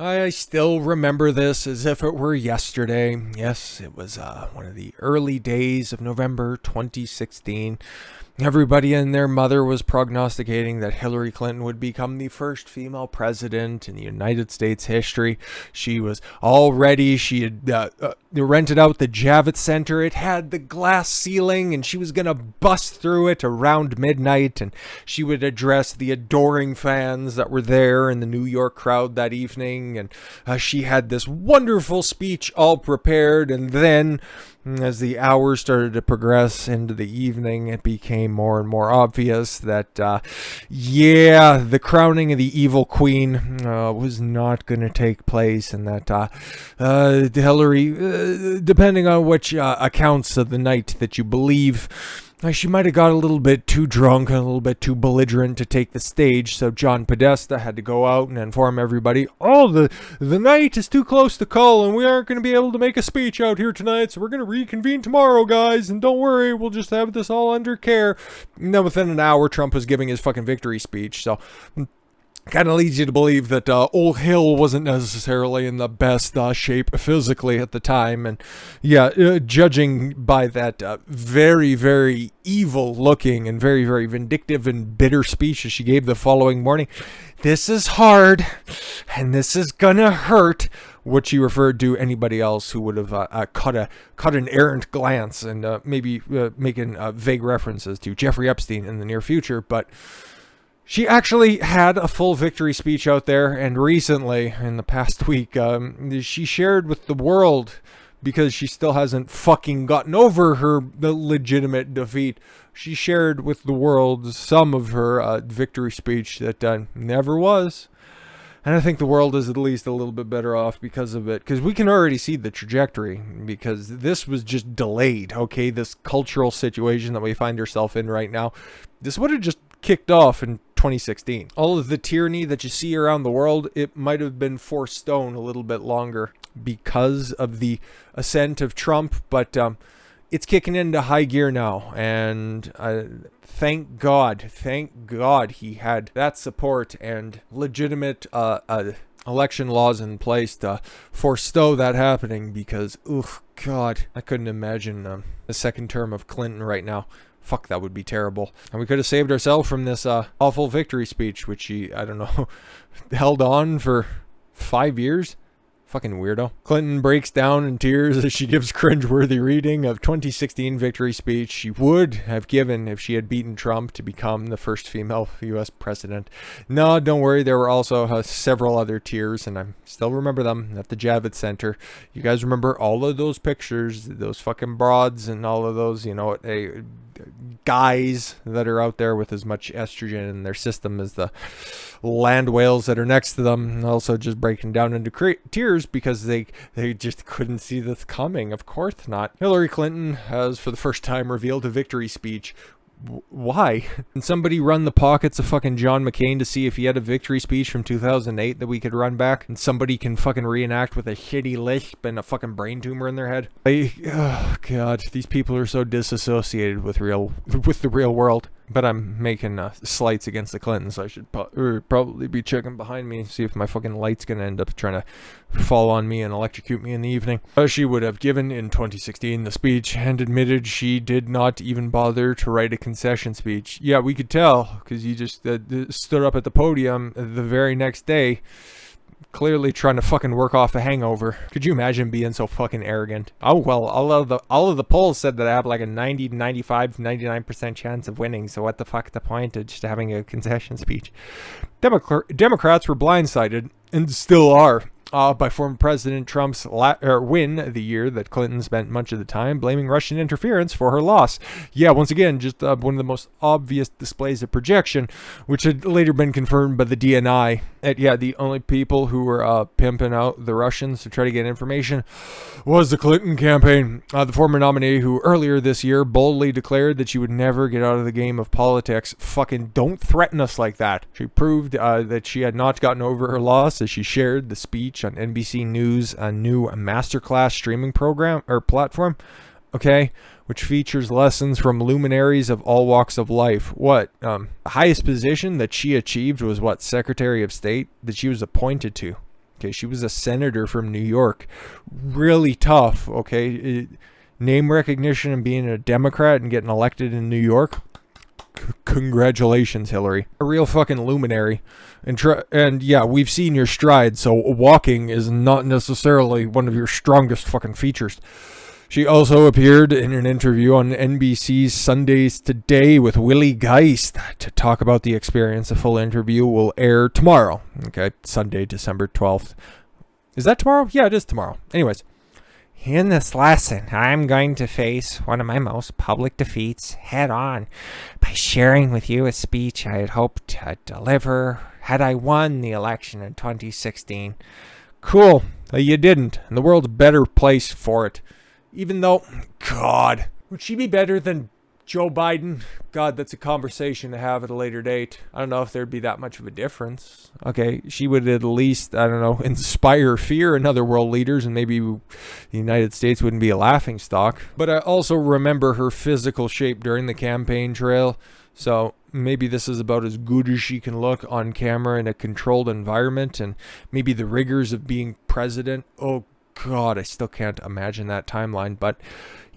I still remember this as if it were yesterday. Yes, it was one of the early days of November 2016. Everybody and their mother was prognosticating that Hillary Clinton would become the first female president in the United States history. She was all ready. She had rented out the Javits Center. It had the glass ceiling, and she was going to bust through it around midnight, and she would address the adoring fans that were there in the New York crowd that evening. And she had this wonderful speech all prepared, and then as the hours started to progress into the evening, it became more and more obvious that, the crowning of the evil queen was not going to take place, and that Hillary, depending on which accounts of the night that you believe, she might have got a little bit too drunk and a little bit too belligerent to take the stage, so John Podesta had to go out and inform everybody, the night is too close to call and we aren't going to be able to make a speech out here tonight, so we're going to reconvene tomorrow, guys, and don't worry, we'll just have this all under care. And then within an hour, Trump was giving his fucking victory speech, so kind of leads you to believe that old Hill wasn't necessarily in the best shape physically at the time. And judging by that very, very evil looking and very, very vindictive and bitter speech that she gave the following morning, this is hard and this is gonna hurt. What she referred to anybody else who would have caught an errant glance and maybe making vague references to Jeffrey Epstein in the near future, but she actually had a full victory speech out there, and recently, in the past week, she shared with the world, because she still hasn't fucking gotten over her legitimate defeat, she shared with the world some of her victory speech that never was. And I think the world is at least a little bit better off because of it, because we can already see the trajectory, because this was just delayed, okay? This cultural situation that we find ourselves in right now, this would have just kicked off in 2016. All of the tyranny that you see around the world, it might have been forced stone a little bit longer because of the ascent of Trump, but it's kicking into high gear now, and thank God he had that support and legitimate election laws in place to forestall that happening, because, God, I couldn't imagine the second term of Clinton right now. Fuck, that would be terrible. And we could have saved ourselves from this awful victory speech, which she, I don't know, held on for 5 years. Fucking weirdo. Clinton breaks down in tears as she gives cringeworthy reading of 2016 victory speech she would have given if she had beaten Trump to become the first female U.S. president. No, don't worry. There were also several other tears, and I still remember them at the Javits Center. You guys remember all of those pictures, those fucking broads and all of those, guys that are out there with as much estrogen in their system as the land whales that are next to them, also just breaking down into tears because they just couldn't see this coming. Of course not. Hillary Clinton has for the first time revealed a victory speech. Why? Can somebody run the pockets of fucking John McCain to see if he had a victory speech from 2008 that we could run back, and somebody can fucking reenact with a shitty lisp and a fucking brain tumor in their head? Oh God, these people are so disassociated with the real world. But I'm making slights against the Clintons. I should probably be checking behind me and see if my fucking light's going to end up trying to fall on me and electrocute me in the evening. She would have given in 2016 the speech and admitted she did not even bother to write a concession speech. Yeah, we could tell, because you just stood up at the podium the very next day, clearly trying to fucking work off a hangover. Could you imagine being so fucking arrogant? Oh, well, all of the polls said that I have like a 90, 95, 99% chance of winning, so what the fuck the point of just having a concession speech? Democrats were blindsided, and still are, by former President Trump's win the year that Clinton spent much of the time blaming Russian interference for her loss. Yeah, once again, just one of the most obvious displays of projection, which had later been confirmed by the DNI. And the only people who were pimping out the Russians to try to get information was the Clinton campaign. The former nominee who earlier this year boldly declared that she would never get out of the game of politics. Fucking don't threaten us like that. She proved that she had not gotten over her loss as she shared the speech on NBC News, a new masterclass streaming program or platform, which features lessons from luminaries of all walks of life. What the highest position that she achieved was Secretary of State that she was appointed to. Okay, she was a senator from New York. Really tough, okay? Name recognition and being a Democrat and getting elected in New York. Congratulations, Hillary. A real fucking luminary. And yeah, we've seen your stride, so walking is not necessarily one of your strongest fucking features. She also appeared in an interview on NBC's Sundays Today with Willie Geist to talk about the experience. A full interview will air tomorrow. Okay, Sunday, December 12th. Is that tomorrow? Yeah, it is tomorrow. Anyways. In this lesson, I'm going to face one of my most public defeats head on by sharing with you a speech I had hoped to deliver had I won the election in 2016. Cool. You didn't, and the world's a better place for it. Even though, God, would she be better than Joe Biden? God, that's a conversation to have at a later date. I don't know if there'd be that much of a difference. Okay, she would at least, I don't know, inspire fear in other world leaders, and maybe the United States wouldn't be a laughingstock. But I also remember her physical shape during the campaign trail, so maybe this is about as good as she can look on camera in a controlled environment, and maybe the rigors of being president. Oh, God, I still can't imagine that timeline, but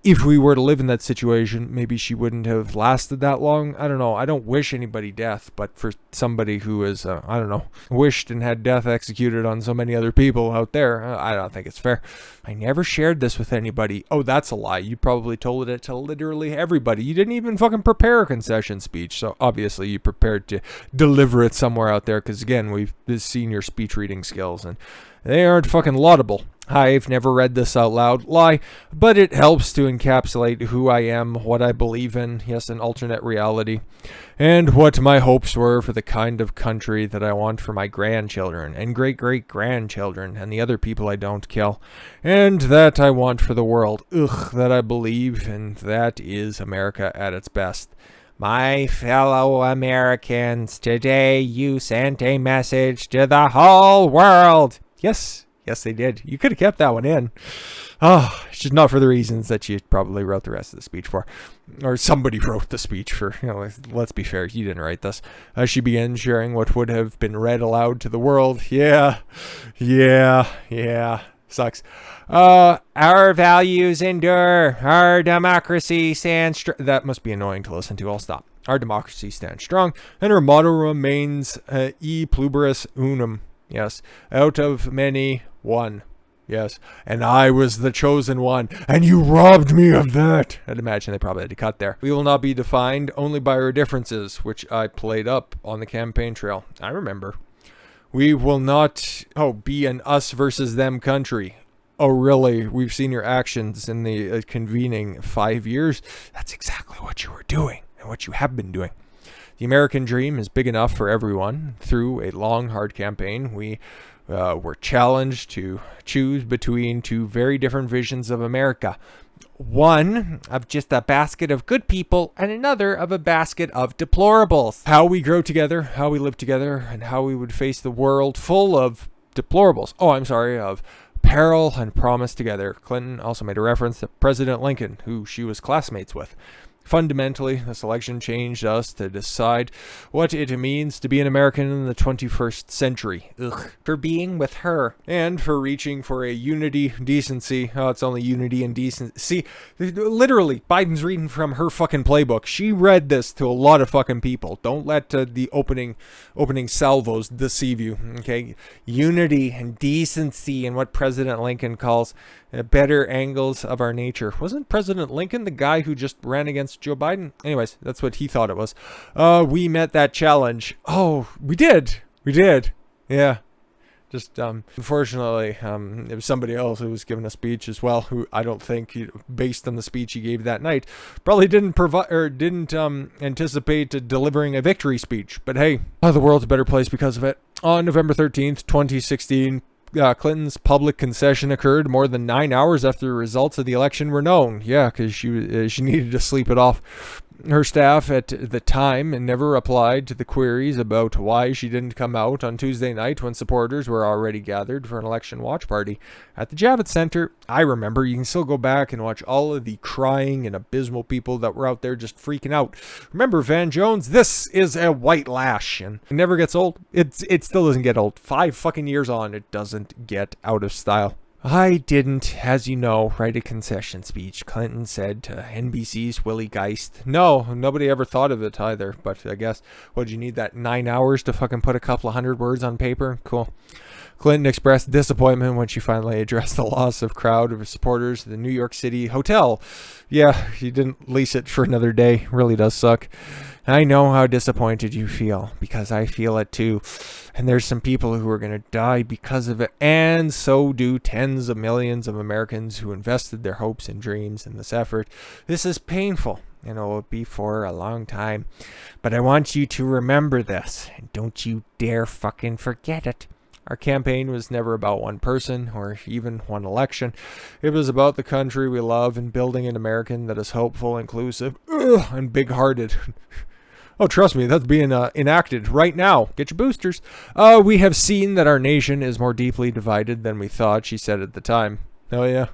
if we were to live in that situation, maybe she wouldn't have lasted that long. I don't know. I don't wish anybody death, but for somebody who is, I don't know, wished and had death executed on so many other people out there, I don't think it's fair. I never shared this with anybody. Oh, that's a lie. You probably told it to literally everybody. You didn't even fucking prepare a concession speech, so obviously you prepared to deliver it somewhere out there, because again, we've seen your speech reading skills, and they aren't fucking laudable. I've never read this out loud, lie, but it helps to encapsulate who I am, what I believe in, yes, an alternate reality, and what my hopes were for the kind of country that I want for my grandchildren and great-great-grandchildren and the other people I don't kill, and that I want for the world, that I believe, and that is America at its best. My fellow Americans, today you sent a message to the whole world. Yes, they did. You could have kept that one in. Oh, it's just not for the reasons that you probably wrote the rest of the speech for. Or somebody wrote the speech for. Let's be fair, you didn't write this. As she began sharing what would have been read aloud to the world. Yeah. Sucks. Our values endure. Our democracy stands strong. That must be annoying to listen to. I'll stop. Our democracy stands strong, and our motto remains e pluribus unum. Yes. Out of many, one. Yes. And I was the chosen one, and you robbed me of that. I'd imagine they probably had to cut there. We will not be defined only by our differences, which I played up on the campaign trail. I remember. We will not, be an us versus them country. Oh, really? We've seen your actions in the convening 5 years. That's exactly what you were doing and what you have been doing. The American dream is big enough for everyone. Through a long, hard campaign, we were challenged to choose between two very different visions of America. One of just a basket of good people, and another of a basket of deplorables. How we grow together, how we live together, and how we would face the world full of deplorables. Of peril and promise together. Clinton also made a reference to President Lincoln, who she was classmates with. Fundamentally, this election changed us to decide what it means to be an American in the 21st century. For being with her, and for reaching for a unity, decency. Oh, it's only unity and decency. See, literally, Biden's reading from her fucking playbook. She read this to a lot of fucking people. Don't let the opening salvos deceive you, okay? Unity and decency and what President Lincoln calls better angles of our nature. Wasn't President Lincoln the guy who just ran against Joe Biden? Anyways, that's what he thought it was. We met that challenge. Oh, we did. Yeah. Just, unfortunately, it was somebody else who was giving a speech as well, who I don't think, based on the speech he gave that night, probably didn't anticipate delivering a victory speech. But hey, the world's a better place because of it. On November 13th, 2016, Clinton's public concession occurred more than 9 hours after the results of the election were known. Yeah, because she needed to sleep it off. Her staff at the time never replied to the queries about why she didn't come out on Tuesday night when supporters were already gathered for an election watch party at the Javits Center. I remember, you can still go back and watch all of the crying and abysmal people that were out there just freaking out. Remember Van Jones? This is a white lash, and it never gets old. It still doesn't get old. 5 fucking years on, it doesn't get out of style. I didn't, as you know, write a concession speech, Clinton said to NBC's Willie Geist. No, nobody ever thought of it either, but I guess, would you need that 9 hours to fucking put a couple of 100 words on paper? Cool. Clinton expressed disappointment when she finally addressed the loss of crowd of supporters at the New York City hotel. Yeah, you didn't lease it for another day. Really does suck. I know how disappointed you feel, because I feel it too. And there's some people who are going to die because of it, and so do tens of millions of Americans who invested their hopes and dreams in this effort. This is painful, and it will be for a long time. But I want you to remember this, and don't you dare fucking forget it. Our campaign was never about one person or even one election. It was about the country we love and building an American that is hopeful, inclusive, and big-hearted. Oh, trust me, that's being enacted right now. Get your boosters. We have seen that our nation is more deeply divided than we thought, she said at the time. Oh, yeah.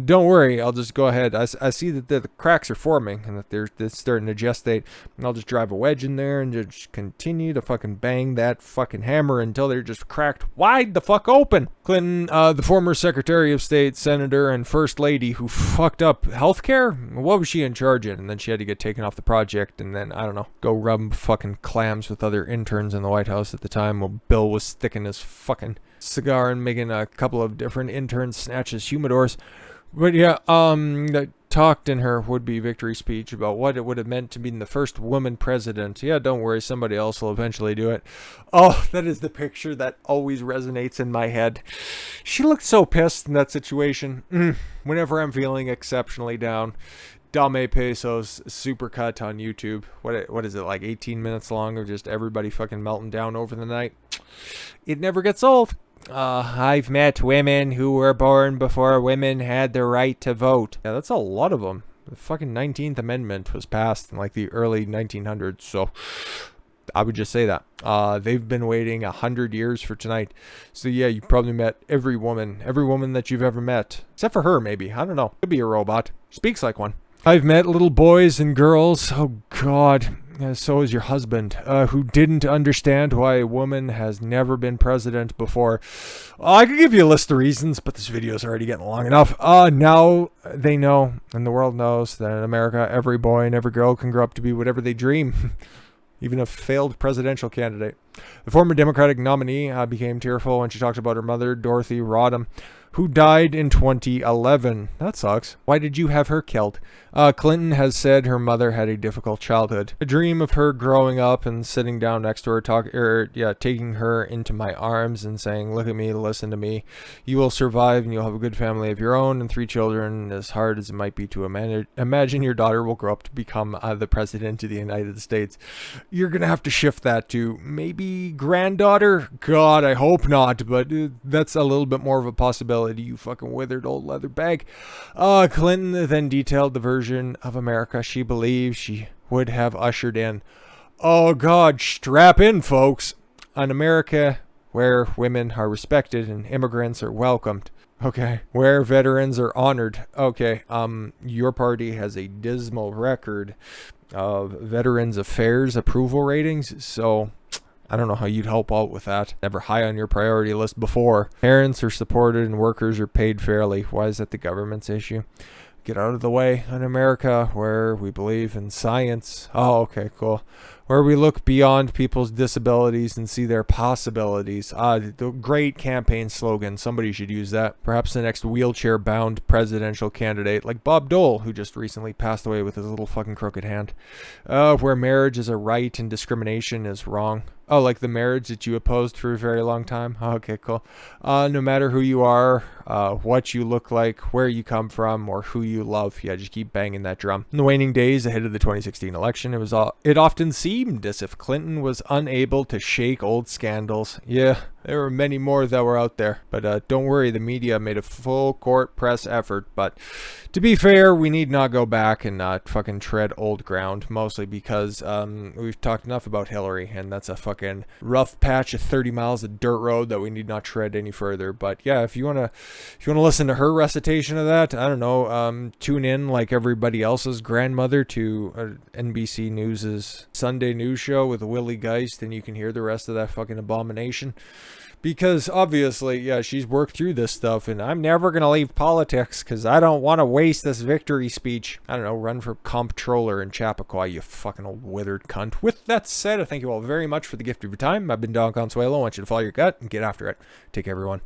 Don't worry, I'll just go ahead. I see that the cracks are forming and that they're starting to gestate. And I'll just drive a wedge in there and just continue to fucking bang that fucking hammer until they're just cracked wide the fuck open. Clinton, the former Secretary of State, Senator, and First Lady who fucked up healthcare? What was she in charge of? And then she had to get taken off the project and then, I don't know, go rub fucking clams with other interns in the White House at the time while Bill was sticking his fucking cigar and making a couple of different interns snatch his humidors. But yeah, that talked in her would-be victory speech about what it would have meant to be the first woman president. Yeah, don't worry, somebody else will eventually do it. Oh, that is the picture that always resonates in my head. She looked so pissed in that situation. Whenever I'm feeling exceptionally down. Dame Peso's supercut on YouTube. What is it, like 18 minutes long of just everybody fucking melting down over the night? It never gets old. I've met women who were born before women had the right to vote. Yeah, that's a lot of them. The fucking 19th Amendment was passed in like the early 1900s, so I would just say that. They've been waiting 100 years for tonight. So yeah, you probably met every woman that you've ever met. Except for her, maybe. I don't know. Could be a robot. Speaks like one. I've met little boys and girls. Oh, God. So is your husband, who didn't understand why a woman has never been president before. I could give you a list of reasons, but this video is already getting long enough. Now they know, and the world knows, that in America, every boy and every girl can grow up to be whatever they dream. Even a failed presidential candidate. The former Democratic nominee became tearful when she talked about her mother, Dorothy Rodham, who died in 2011. That sucks. Why did you have her killed? Clinton has said her mother had a difficult childhood. A dream of her growing up and sitting down next to her, taking her into my arms and saying, "Look at me, listen to me. You will survive and you'll have a good family of your own and 3 children." As hard as it might be to imagine your daughter will grow up to become the president of the United States. You're going to have to shift that to maybe granddaughter? God, I hope not, but that's a little bit more of a possibility, you fucking withered old leather bag. Clinton then detailed the version of America she believes she would have ushered in. Oh God, strap in, folks. An America where women are respected and immigrants are welcomed. Okay. Where veterans are honored. Okay. Your party has a dismal record of Veterans Affairs approval ratings, so I don't know how you'd help out with that. Never high on your priority list before. Parents are supported and workers are paid fairly. Why is that the government's issue? Get out of the way. In America, where we believe in science. Oh, okay, cool. Where we look beyond people's disabilities and see their possibilities. The great campaign slogan. Somebody should use that. Perhaps the next wheelchair-bound presidential candidate, like Bob Dole, who just recently passed away with his little fucking crooked hand. Where marriage is a right and discrimination is wrong. Oh, like the marriage that you opposed for a very long time? Okay, cool. No matter who you are, what you look like, where you come from, or who you love. Yeah, just keep banging that drum. In the waning days ahead of the 2016 election, it often seemed as if Clinton was unable to shake old scandals. Yeah, There were many more that were out there, but don't worry, the media made a full court press effort. But to be fair, we need not go back and not fucking tread old ground, mostly because we've talked enough about Hillary, and that's a fucking rough patch of 30 miles of dirt road that we need not tread any further. But yeah, if you wanna listen to her recitation of that, I don't know, tune in like everybody else's grandmother to NBC News's Sunday news show with Willie Geist, and you can hear the rest of that fucking abomination. Because obviously, yeah, she's worked through this stuff, and I'm never going to leave politics because I don't want to waste this victory speech. I don't know, run for comptroller in Chappaqua, you fucking old withered cunt. With that said, I thank you all very much for the gift of your time. I've been Don Consuelo. I want you to follow your gut and get after it. Take care, everyone.